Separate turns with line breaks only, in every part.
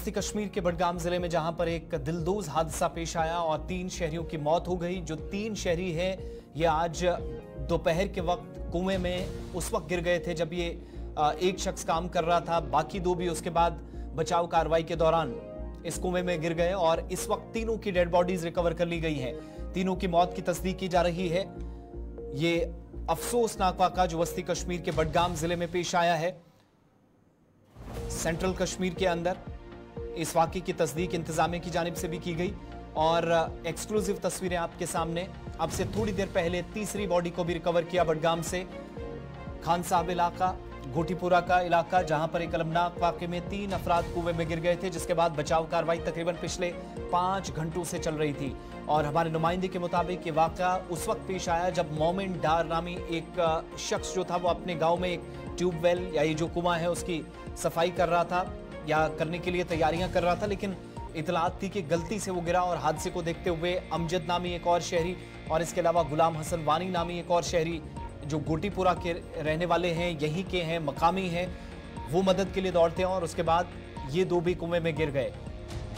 वस्ती कश्मीर के बडगाम जिले में जहां पर एक दिलदोज हादसा पेश आया और 3 शहरियों की मौत हो गई। जो 3 शहरी हैं ये आज दोपहर के वक्त कुएं में उस वक्त गिर गए थे जब ये एक शख्स काम कर रहा था। बाकी 2 भी उसके बाद बचाव कार्रवाई के दौरान इस कुएं में गिर गए और इस वक्त तीनों की डेड बॉडीज रिकवर कर ली गई हैं। तीनों की मौत की तस्दीक की जा रही है। ये अफसोसनाक वाक़ा जो वस्ती कश्मीर के बडगाम जिले में पेश आया है सेंट्रल कश्मीर के अंदर, इस वाक़े की तस्दीक इंतजामिया की जानिब से भी की गई और एक्सक्लूसिव तस्वीरें आपके सामने। अब से थोड़ी देर पहले तीसरी बॉडी को भी रिकवर किया बडगाम से। खान साहब इलाका, गोटीपुरा का इलाका, जहां पर एक अलमनाक वाक़े में 3 अफराद कुएं में गिर गए थे, जिसके बाद बचाव कार्रवाई तकरीबन पिछले 5 घंटों से चल रही थी। और हमारे नुमाइंदे के मुताबिक ये वाक़ा उस वक्त पेश आया जब मोमिन डार नामी एक शख्स जो था वो अपने गाँव में एक ट्यूबवेल या ये जो कुआं है उसकी सफाई कर रहा था या करने के लिए तैयारियां कर रहा था, लेकिन इतलात थी कि गलती से वो गिरा और हादसे को देखते हुए अमजद नामी एक और शहरी और इसके अलावा गुलाम हसन वानी नामी एक और शहरी जो गोटीपुरा के रहने वाले हैं, यहीं के हैं, मकामी हैं, वो मदद के लिए दौड़ते हैं और उसके बाद ये 2 भी कुएं में गिर गए।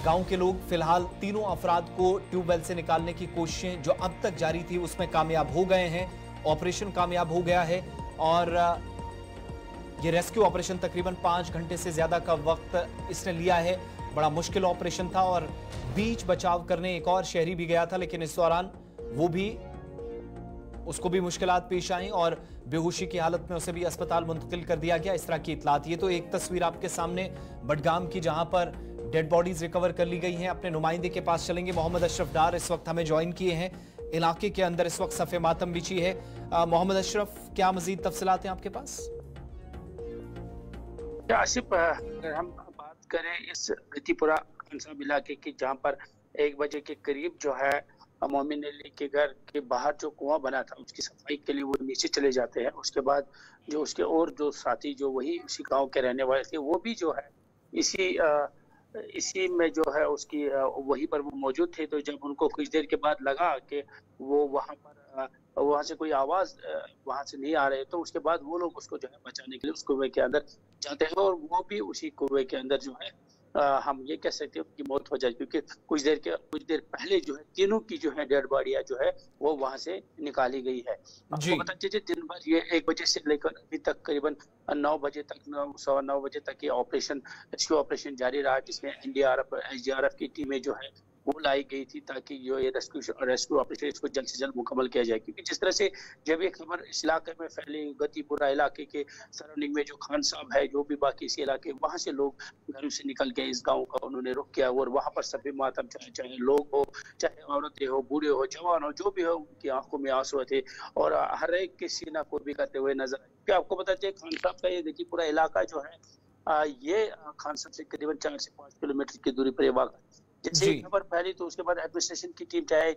गांव के लोग फिलहाल तीनों अफराद को ट्यूबवेल से निकालने की कोशिशें जो अब तक जारी थी उसमें कामयाब हो गए हैं। ऑपरेशन कामयाब हो गया है और ये रेस्क्यू ऑपरेशन तकरीबन 5 घंटे से ज्यादा का वक्त इसने लिया है। बड़ा मुश्किल ऑपरेशन था और बीच बचाव करने एक और शहरी भी गया था, लेकिन इस दौरान उसको भी मुश्किलात पेश आई और बेहोशी की हालत में उसे भी अस्पताल मुंतकिल कर दिया गया। इस तरह की इतलात। ये तो एक तस्वीर आपके सामने बडगाम की जहां पर डेड बॉडीज रिकवर कर ली गई हैं। अपने नुमाइंदे के पास चलेंगे। मोहम्मद अशरफ डार इस वक्त हमें ज्वाइन किए हैं। इलाके के अंदर इस वक्त सफ़े मातम बिछी है। मोहम्मद अशरफ, क्या मजीद तफसीलात हैं आपके पास?
आसिफ, अगर हम बात करें इस गतीपुरा खान साहब इलाके की, जहाँ पर 1 बजे के करीब जो है मोमिन अली के घर के बाहर जो कुआं बना था उसकी सफाई के लिए वो नीचे चले जाते हैं। उसके बाद जो उसके और जो साथी जो वही उसी गांव के रहने वाले थे वो भी जो है इसी में जो है उसकी वहीं पर वो मौजूद थे। तो जब उनको कुछ देर के बाद लगा कि वो वहां से कोई आवाज वहां से नहीं आ रहे, तो उसके बाद वो लोग उसको जो है बचाने के लिए उस कुएं के अंदर जाते हैं और वो भी उसी कुएं के अंदर जो है हम ये कह सकते हैं उनकी मौत हो जाए, क्योंकि कुछ देर पहले जो है तीनों की जो है डेड बॉडियां जो है वो वहां से निकाली गई है। आपको बता दीजिए दिन भर ये 1 बजे से लेकर अभी तक करीबन 9 बजे तक, 9:15 बजे तक ये रेस्क्यू ऑपरेशन जारी रहा, जिसमें NDRF SDRF की टीमें जो है वो लाई गई थी ताकि जो ये रेस्क्यू ऑपरेशन इसको जल्द से जल्द मुकम्मल किया जाए। क्योंकि जिस तरह से जब ये खबर इस इलाके में फैली, गतीपुरा इलाके के सराउंडिंग में जो खान साहब है, जो भी बाकी इस इलाके, वहां से लोग घरों से निकल के इस गांव का उन्होंने रुख किया और वहां पर सभी मातम, चाहे लोग हो, चाहे औरतें हो, बूढ़े हो, जवान हो, जो भी हो, उनकी आंखों में आंसू थे और हर एक के सीना को भी करते हुए नजर आए। आपको बता दें खान साहब का ये गतीपुरा इलाका जो है ये खान साहब से करीबन 4 से 5 किलोमीटर की दूरी पर ये वाक़ा। जैसे ही खबर फैली तो उसके बाद एडमिनिस्ट्रेशन की टीम, चाहे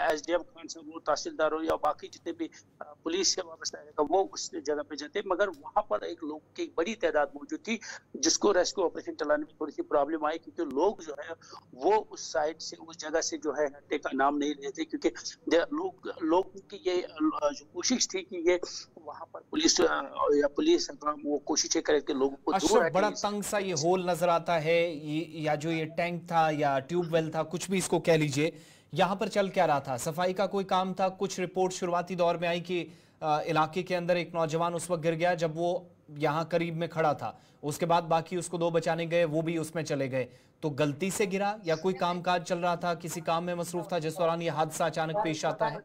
SDM खान साहब हो, तहसीलदार हो या बाकी जितने भी पुलिस से वाबस्ता है, वो उस जगह पे जाते, मगर वहां पर एक लोग की बड़ी तादाद मौजूद थी जिसको रेस्क्यू ऑपरेशन चलाने में थोड़ी सी प्रॉब्लम आई, क्योंकि लोग जो है वो उस साइड से, उस जगह से जो है हटने का नाम नहीं लेते, क्योंकि लोगों की ये जो कोशिश थी कि ये वहां पर पुलिस वो कोशिशें करे कि लोगों को दूर।
बड़ा तंग सा ये होल नजर आता है, या जो ये टैंक था या ट्यूबवेल था, कुछ भी इसको कह लीजिए, यहाँ पर चल क्या रहा था? सफाई का कोई काम था? कुछ रिपोर्ट शुरुआती दौर में आई कि इलाके के अंदर एक नौजवान उस वक्त गिर गया जब वो यहाँ करीब में खड़ा था, उसके बाद बाकी उसको 2 बचाने गए, वो भी उसमें चले गए। तो गलती से गिरा या कोई कामकाज चल रहा था, किसी काम में मसरूफ था जिस दौरान ये हादसा अचानक पेश आता है?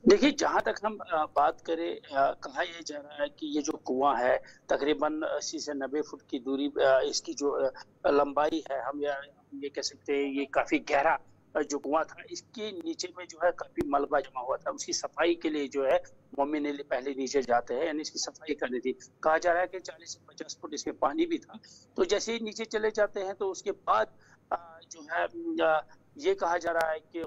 देखिए, जहां तक हम बात करें, कहा यह जा रहा है कि ये जो कुआं है तकरीबन 80 से 90 फुट की दूरी, इसकी जो लंबाई है, हम ये कह सकते हैं ये काफी गहरा जो कुआं था, इसके नीचे में जो है काफी मलबा जमा हुआ था। उसकी सफाई के लिए जो है मोमिन अली पहले नीचे जाते हैं, यानी इसकी सफाई करनी थी। कहा जा रहा है कि 40 से 50 फुट इसमें पानी भी था। तो जैसे ही नीचे चले जाते हैं तो उसके बाद जो है ये कहा जा रहा है कि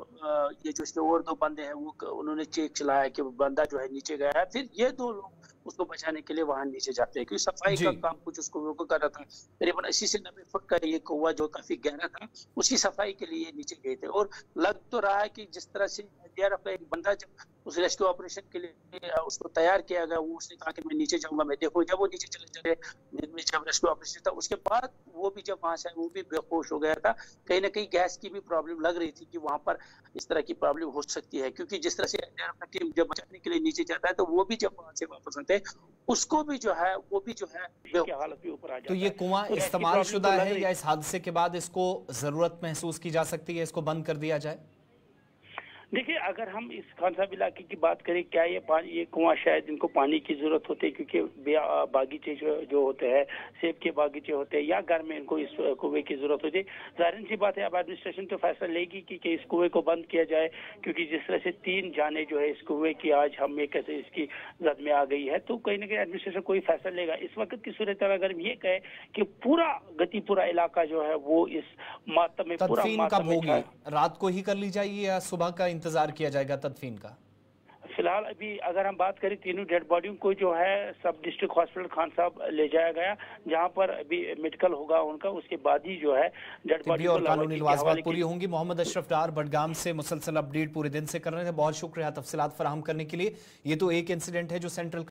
ये जो इसके और 2 बंदे हैं वो उन्होंने चेक चलाया कि बंदा जो है नीचे गया है, फिर ये 2 लोग उसको बचाने के लिए वहां नीचे जाते हैं, क्योंकि सफाई का काम कुछ उसको वो कर रहा था। करीबन 80 से 90 फुट का ये कुआं जो काफी गहरा था, उसकी सफाई के लिए नीचे गए थे। और लग तो रहा है कि जिस तरह से NDRF का एक बंदा जब उस रेस्क्यू ऑपरेशन के लिए उसको तैयार किया गया। वो उसने कहा कि मैं नीचे जाऊंगा, मैं देखो जब वो नीचे चले चले जब रेस्क्यू ऑपरेशन था, उसके बाद वो भी जब वहां से वो भी बेहोश हो गया था। कहीं ना कहीं गैस की भी प्रॉब्लम लग रही थी कि वहां पर इस तरह की प्रॉब्लम हो सकती है, क्योंकि जिस तरह से टीम जब बचाने के लिए नीचे जाता है तो वो भी जब वहां से वापस आते हैं उसको भी जो है वो भी जो है की हालत भी ऊपर आ जाता
तो
है।
ये कुआं इस्तेमाल शुदा है या इस हादसे के बाद इसको जरूरत महसूस की जा सकती है इसको बंद कर दिया जाए?
देखिए, अगर हम इस खान साहब इलाके की बात करें, क्या ये कुआं शायद इनको पानी की जरूरत होती है, क्योंकि बागीचे जो होते हैं, सेब के बागीचे होते हैं, या घर में इनको इस कुएं की जरूरत होती है। जाहिर सी बात है, अब एडमिनिस्ट्रेशन तो फैसला लेगी कि इस कुएं को बंद किया जाए, क्योंकि जिस तरह से 3 जाने जो है इस कुएं की आज हमें कैसे इसकी जद में आ गई है, तो कहीं ना कहीं एडमिनिस्ट्रेशन कोई फैसला लेगा। इस वक्त की सूरत अगर हम ये कहे कि पूरा इलाका जो है वो इस मातम में
तदफीन कब होगी? रात को ही कर ली जाएगी या सुबह का इंतजार किया जाएगा तदफीन का?
फिलहाल अभी अगर हम बात करें, तीनों डेड बॉडियों को जो है सब डिस्ट्रिक्ट हॉस्पिटल खान साहब ले जाया गया, जहां पर अभी मेडिकल होगा उनका, उसके बाद ही जो है डेड बॉडी
और कानूनी लवाजमात पूरी होंगी। मोहम्मद अशरफ डार बडगाम से मुसलसल अपडेट पूरे दिन से कर रहे थे, बहुत शुक्रिया तफसीलात फराहम करने के लिए। ये तो एक इंसिडेंट है जो सेंट्रल